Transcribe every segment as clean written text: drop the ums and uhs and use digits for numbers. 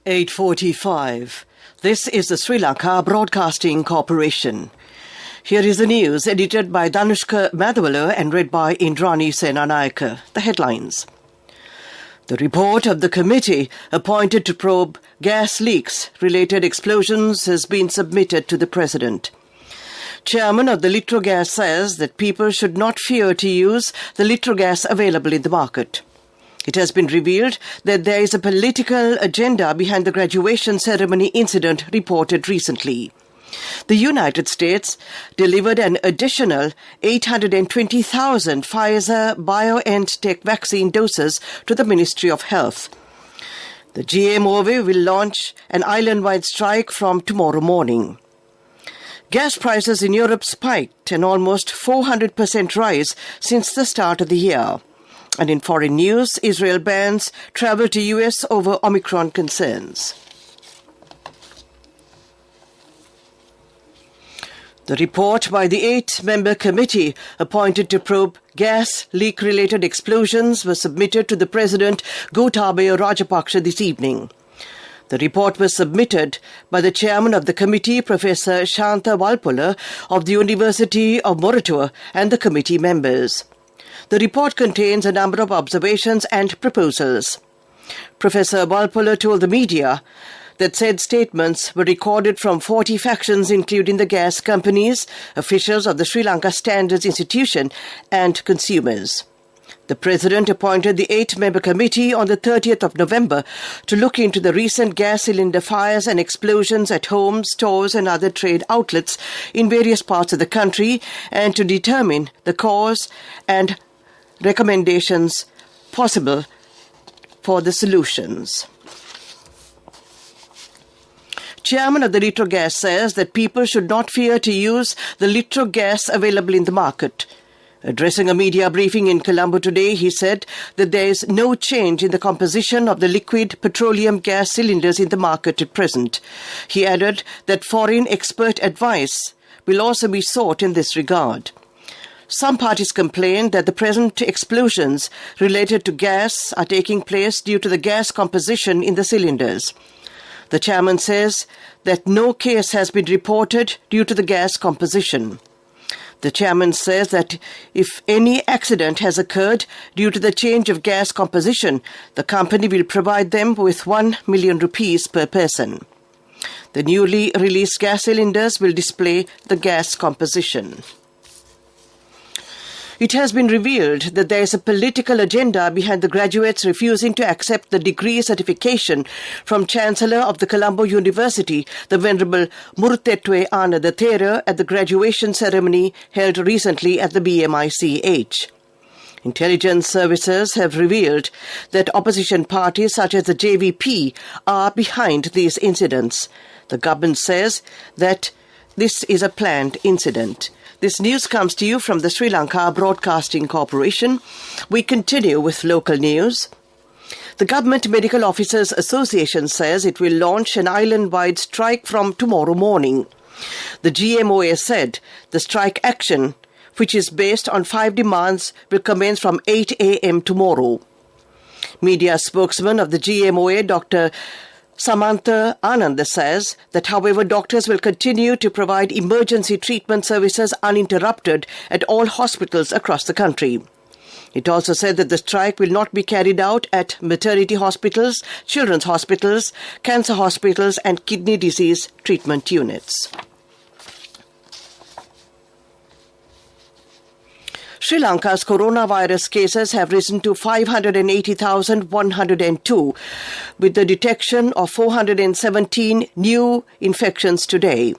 8:45. This is the Sri Lanka Broadcasting Corporation. Here is the news edited by Danushka Madhawala and read by Indrani Senanayaka. The headlines. The report of the committee appointed to probe gas leaks-related explosions has been submitted to the President. Chairman of the Litrogas says that people should not fear to use the Litrogas available in the market. It has been revealed that there is a political agenda behind the graduation ceremony incident reported recently. The United States delivered an additional 820,000 Pfizer BioNTech vaccine doses to the Ministry of Health. The GMOA will launch an island-wide strike from tomorrow morning. Gas prices in Europe spiked, an almost 400% rise since the start of the year. And in foreign news, Israel bans travel to US over Omicron concerns. The report by the 8-member committee appointed to probe gas leak-related explosions was submitted to the President Gotabaya Rajapaksa this evening. The report was submitted by the chairman of the committee, Professor Shanta Walpola of the University of Moratuwa, and the committee members. The report contains a number of observations and proposals. Professor Walpola told the media that said statements were recorded from 40 factions, including the gas companies, officials of the Sri Lanka Standards Institution, and consumers. The President appointed the 8-member committee on the 30th of November to look into the recent gas cylinder fires and explosions at homes, stores and other trade outlets in various parts of the country and to determine the cause and recommendations possible for the solutions. Chairman of the Litrogas says that people should not fear to use the Litrogas available in the market. Addressing a media briefing in Colombo today, he said that there is no change in the composition of the liquid petroleum gas cylinders in the market at present. He added that foreign expert advice will also be sought in this regard. Some parties complain that the present explosions related to gas are taking place due to the gas composition in the cylinders. The chairman says that no case has been reported due to the gas composition. The chairman says that if any accident has occurred due to the change of gas composition, the company will provide them with 1 million rupees per person. The newly released gas cylinders will display the gas composition. It has been revealed that there is a political agenda behind the graduates refusing to accept the degree certification from Chancellor of the Colombo University, the Venerable Murtetwe Ananda Thera, at the graduation ceremony held recently at the BMICH. Intelligence services have revealed that opposition parties such as the JVP are behind these incidents. The government says that this is a planned incident. This news comes to you from the Sri Lanka Broadcasting Corporation. We continue with local news. The Government Medical Officers Association says it will launch an island-wide strike from tomorrow morning. The GMOA said the strike action, which is based on 5 demands, will commence from 8 a.m. tomorrow. Media spokesman of the GMOA, Dr. Samantha Ananda, says that, however, doctors will continue to provide emergency treatment services uninterrupted at all hospitals across the country. It also said that the strike will not be carried out at maternity hospitals, children's hospitals, cancer hospitals and kidney disease treatment units. Sri Lanka's coronavirus cases have risen to 580,102, with the detection of 417 new infections today.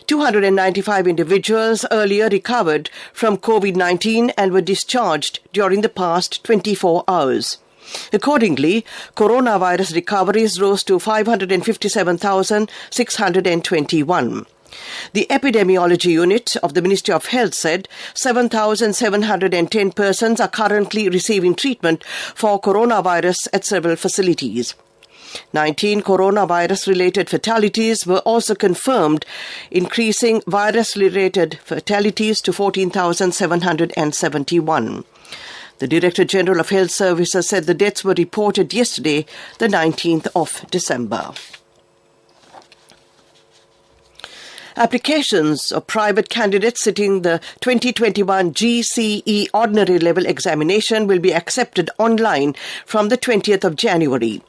295 individuals earlier recovered from COVID-19 and were discharged during the past 24 hours. Accordingly, coronavirus recoveries rose to 557,621. The Epidemiology Unit of the Ministry of Health said 7,710 persons are currently receiving treatment for coronavirus at several facilities. 19 coronavirus-related fatalities were also confirmed, increasing virus-related fatalities to 14,771. The Director General of Health Services said the deaths were reported yesterday, the 19th of December. Applications of private candidates sitting the 2021 GCE Ordinary Level Examination will be accepted online from the 20th of January.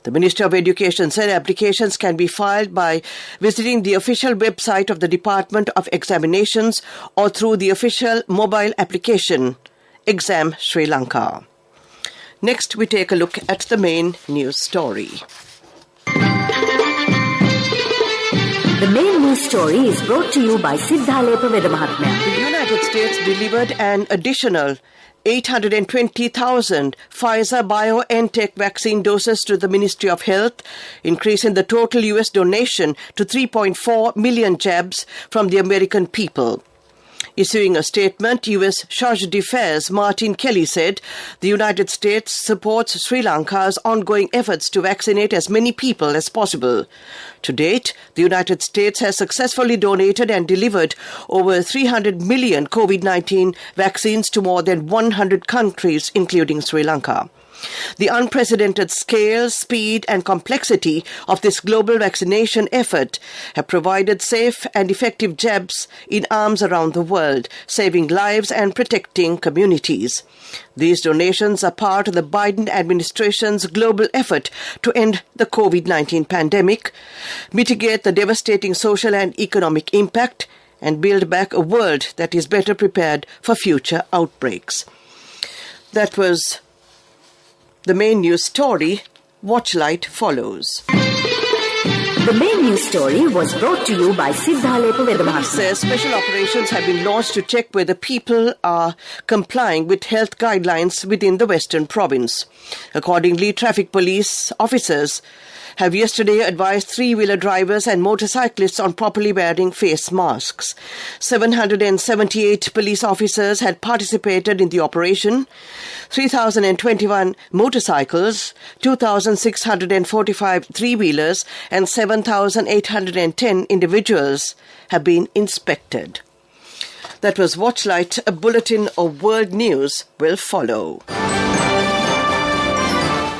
The Minister of Education said applications can be filed by visiting the official website of the Department of Examinations or through the official mobile application, Exam Sri Lanka. Next, we take a look at the main news story. The main news story is brought to you by Siddhalepa Vedamahatmya. The United States delivered an additional 820,000 Pfizer-BioNTech vaccine doses to the Ministry of Health, increasing the total U.S. donation to 3.4 million jabs from the American people. Issuing a statement, U.S. Charge d'Affaires Martin Kelly said the United States supports Sri Lanka's ongoing efforts to vaccinate as many people as possible. To date, the United States has successfully donated and delivered over 300 million COVID-19 vaccines to more than 100 countries, including Sri Lanka. The unprecedented scale, speed and complexity of this global vaccination effort have provided safe and effective jabs in arms around the world, saving lives and protecting communities. These donations are part of the Biden administration's global effort to end the COVID-19 pandemic, mitigate the devastating social and economic impact, and build back a world that is better prepared for future outbreaks. That was the main news story. Watchlight follows. The main news story was brought to you by Siddhalepa Vedamahatmya. Says special operations have been launched to check whether people are complying with health guidelines within the Western Province. Accordingly, traffic police officers have yesterday advised three-wheeler drivers and motorcyclists on properly wearing face masks. 778 police officers had participated in the operation. 3,021 motorcycles, 2,645 three-wheelers and 7,810 individuals have been inspected. That was Watchlight. A bulletin of world news will follow.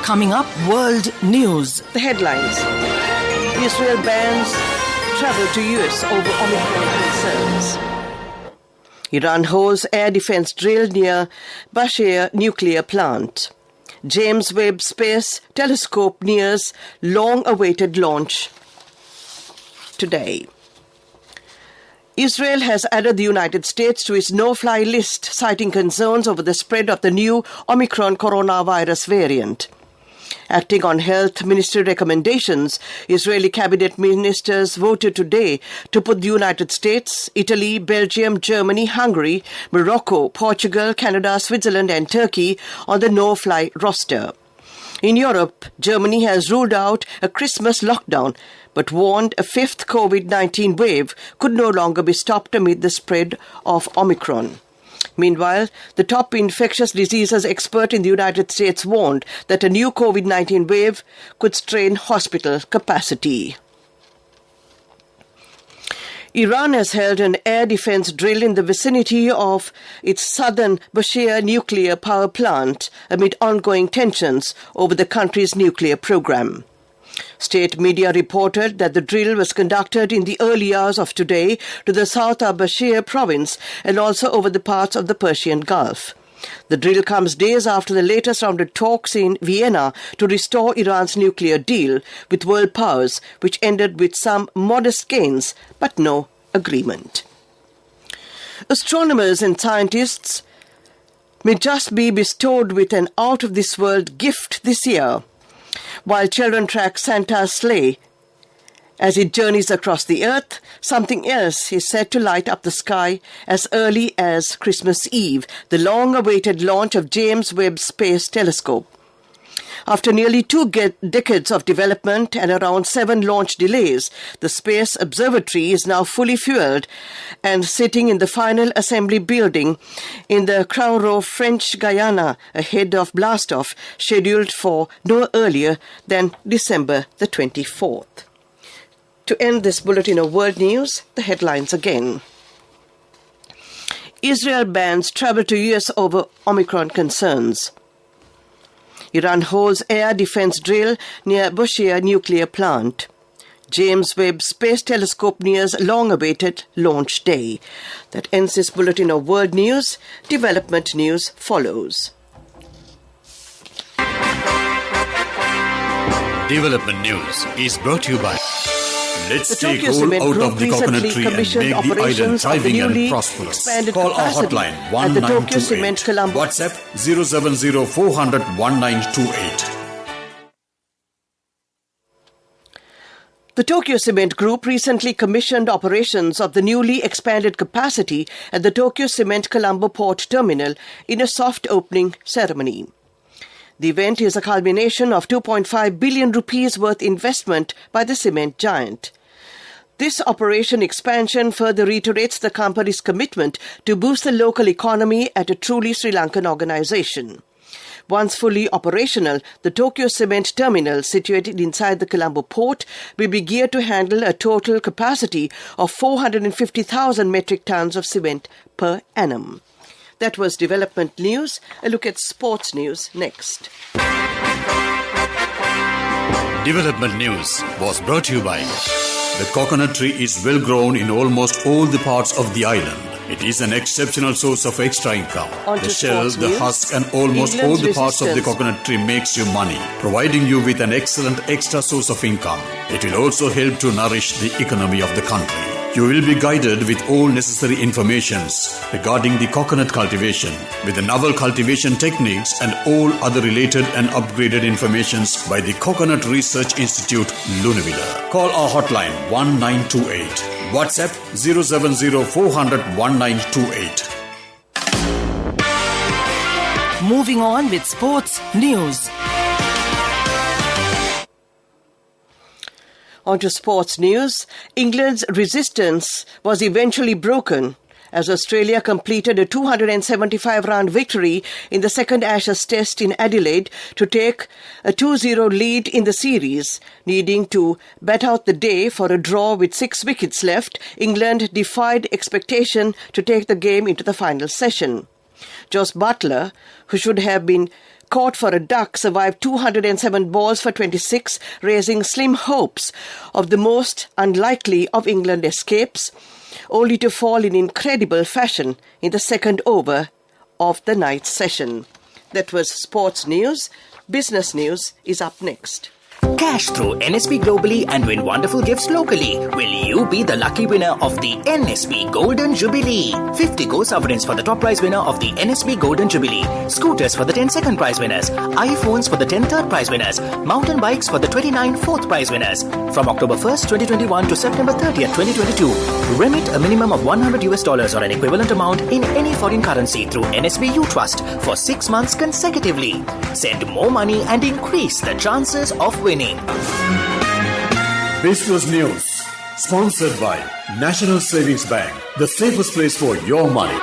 Coming up, world news. The headlines. Israel bans travel to US over Omicron concerns. Iran holds air defense drill near Bushehr nuclear plant. James Webb Space Telescope nears long-awaited launch today. Israel has added the United States to its no-fly list, citing concerns over the spread of the new Omicron coronavirus variant. Acting on health ministry recommendations, Israeli cabinet ministers voted today to put the United States, Italy, Belgium, Germany, Hungary, Morocco, Portugal, Canada, Switzerland and Turkey on the no-fly roster. In Europe, Germany has ruled out a Christmas lockdown, but warned a fifth COVID-19 wave could no longer be stopped amid the spread of Omicron. Meanwhile, the top infectious diseases expert in the United States warned that a new COVID-19 wave could strain hospital capacity. Iran has held an air defense drill in the vicinity of its southern Bushehr nuclear power plant amid ongoing tensions over the country's nuclear program. State media reported that the drill was conducted in the early hours of today to the south of Bushehr province and also over the parts of the Persian Gulf. The drill comes days after the latest round of talks in Vienna to restore Iran's nuclear deal with world powers, which ended with some modest gains but no agreement. Astronomers and scientists may just be bestowed with an out-of-this-world gift this year, while children track Santa's sleigh. As it journeys across the earth, something else is set to light up the sky as early as Christmas Eve, the long-awaited launch of James Webb Space Telescope. After nearly 2 decades of development and around 7 launch delays, the Space Observatory is now fully fueled and sitting in the final assembly building in the Crown Row, French Guiana, ahead of blastoff scheduled for no earlier than December the 24th. To end this bulletin of world news, the headlines again. Israel bans travel to US over Omicron concerns. Iran holds air defense drill near Bushehr nuclear plant. James Webb Space Telescope nears long-awaited launch day. That ends this bulletin of world news. Development news follows. Development news is brought to you by Let's The take Tokyo hold Cement out Group of the coconut recently tree and commissioned make the island operations of the thriving and newly prosperous. expanded Call our capacity hotline at the Tokyo Cement 1928. Colombo. WhatsApp 070 400 1928. The Tokyo Cement Group recently commissioned operations of the newly expanded capacity at the Tokyo Cement Colombo Port Terminal in a soft opening ceremony. The event is a culmination of 2.5 billion rupees worth investment by the cement giant. This operation expansion further reiterates the company's commitment to boost the local economy at a truly Sri Lankan organization. Once fully operational, the Tokyo Cement Terminal, situated inside the Colombo port, will be geared to handle a total capacity of 450,000 metric tons of cement per annum. That was development news. A look at sports news next. Development news was brought to you by the coconut tree is well grown in almost all the parts of the island. It is an exceptional source of extra income. On to The shell, sports the news. husk and almost England's all the parts of the resistance. coconut tree makes you money, providing you with an excellent extra source of income. It will also help to nourish the economy of the country. You will be guided with all necessary informations regarding the coconut cultivation, with the novel cultivation techniques and all other related and upgraded informations by the Coconut Research Institute, Lunavilla. Call our hotline 1928. WhatsApp 070 400 1928. Moving on with sports news. On to sports news. England's resistance was eventually broken as Australia completed a 275-run victory in the second Ashes Test in Adelaide to take a 2-0 lead in the series. Needing to bat out the day for a draw with 6 wickets left, England defied expectation to take the game into the final session. Jos Buttler, who should have been caught for a duck, survived 207 balls for 26, raising slim hopes of the most unlikely of England escapes, only to fall in incredible fashion in the second over of the night's session. That was sports news. Business news is up next. Cash through NSB globally and win wonderful gifts locally. Will you be the lucky winner of the NSB Golden Jubilee? 50 gold sovereigns for the top prize winner of the NSB Golden Jubilee. Scooters for the 10 second prize winners. iPhones for the 10 third prize winners. Mountain bikes for the 29 fourth prize winners. From October 1st, 2021 to September 30th, 2022. Remit a minimum of $100 or an equivalent amount in any foreign currency through NSB U Trust for 6 months consecutively. Send more money and increase the chances of winning. Business News, sponsored by National Savings Bank, the safest place for your money.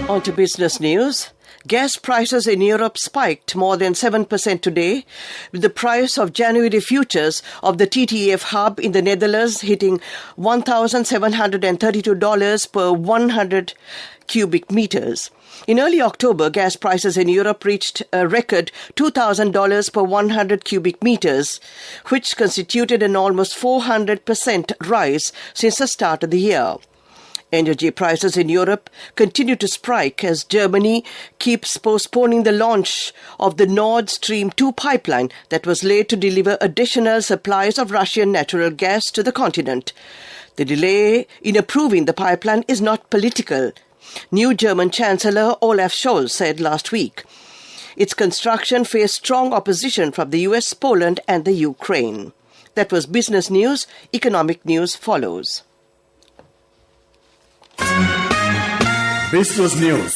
On to business news. Gas prices in Europe spiked more than 7% today, with the price of January futures of the TTF hub in the Netherlands hitting $1,732 per 100 cubic meters. In early October, gas prices in Europe reached a record $2,000 per 100 cubic meters, which constituted an almost 400% rise since the start of the year. Energy prices in Europe continue to spike as Germany keeps postponing the launch of the Nord Stream 2 pipeline that was laid to deliver additional supplies of Russian natural gas to the continent. The delay in approving the pipeline is not political. New German Chancellor Olaf Scholz said last week. Its construction faced strong opposition from the US, Poland and the Ukraine. That was business news. Economic news follows. Business News,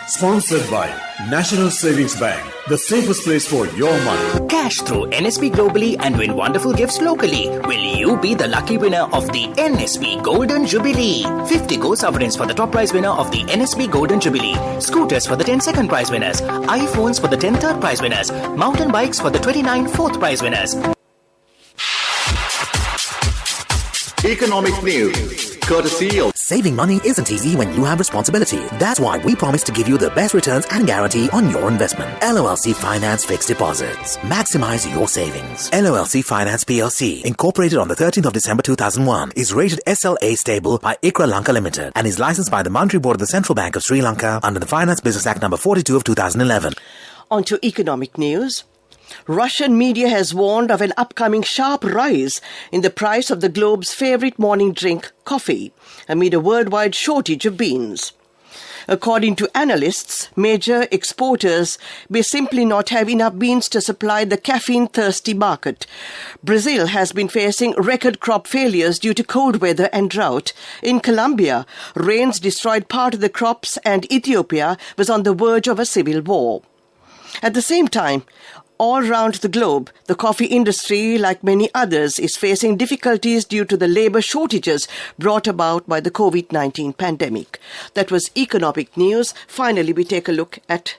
sponsored by National Savings Bank, the safest place for your money. Cash through NSB globally and win wonderful gifts locally. Will you be the lucky winner of the NSB Golden Jubilee? 50 gold sovereigns for the top prize winner of the NSB Golden Jubilee. Scooters for the 10 second prize winners. iPhones for the 10 third prize winners. Mountain bikes for the 29 fourth prize winners. Economic news, courtesy of Saving money isn't easy when you have responsibility. That's why we promise to give you the best returns and guarantee on your investment. LOLC Finance Fixed Deposits. Maximize your savings. LOLC Finance PLC, incorporated on the 13th of December 2001, is rated SLA stable by ICRA Lanka Limited and is licensed by the Monetary Board of the Central Bank of Sri Lanka under the Finance Business Act number 42 of 2011. On to economic news. Russian media has warned of an upcoming sharp rise in the price of the globe's favorite morning drink, coffee, amid a worldwide shortage of beans. According to analysts, major exporters may simply not have enough beans to supply the caffeine-thirsty market. Brazil has been facing record crop failures due to cold weather and drought. In Colombia, rains destroyed part of the crops and Ethiopia was on the verge of a civil war. At the same time, all around the globe, the coffee industry, like many others, is facing difficulties due to the labour shortages brought about by the COVID-19 pandemic. That was economic news. Finally, we take a look at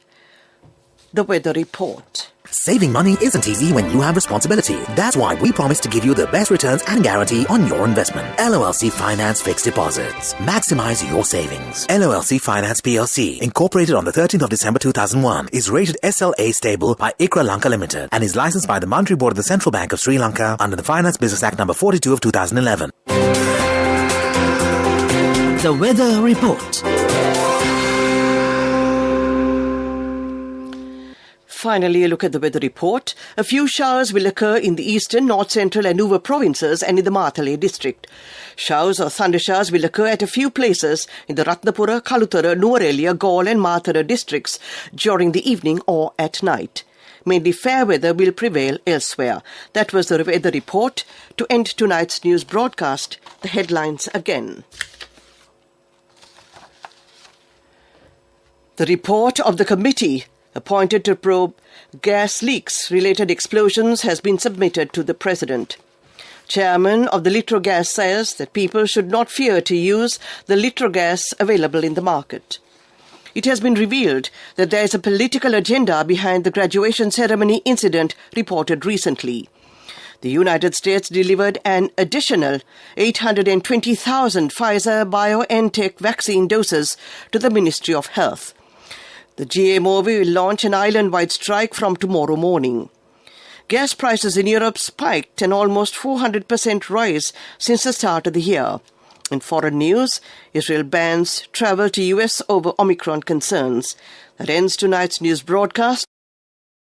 the weather report. Saving money isn't easy when you have responsibility. That's why we promise to give you the best returns and guarantee on your investment. LOLC Finance Fixed Deposits. Maximize your savings. LOLC Finance PLC, incorporated on the 13th of December 2001, is rated SLA stable by ICRA Lanka Limited and is licensed by the Monetary Board of the Central Bank of Sri Lanka under the Finance Business Act number 42 of 2011. The weather report. Finally, a look at the weather report. A few showers will occur in the eastern, north central and Nuwa provinces and in the Matale district. Showers or thundershowers will occur at a few places in the Ratnapura, Kalutara, Nuwara, Galle and Matara districts during the evening or at night. Mainly fair weather will prevail elsewhere. That was the weather report. To end tonight's news broadcast, the headlines again. The report of the committee appointed to probe gas leaks-related explosions has been submitted to the President. Chairman of the Litrogas says that people should not fear to use the Litrogas available in the market. It has been revealed that there is a political agenda behind the graduation ceremony incident reported recently. The United States delivered an additional 820,000 Pfizer-BioNTech vaccine doses to the Ministry of Health. The GMO will launch an island-wide strike from tomorrow morning. Gas prices in Europe spiked, an almost 400% rise since the start of the year. In foreign news, Israel bans travel to US over Omicron concerns. That ends tonight's news broadcast.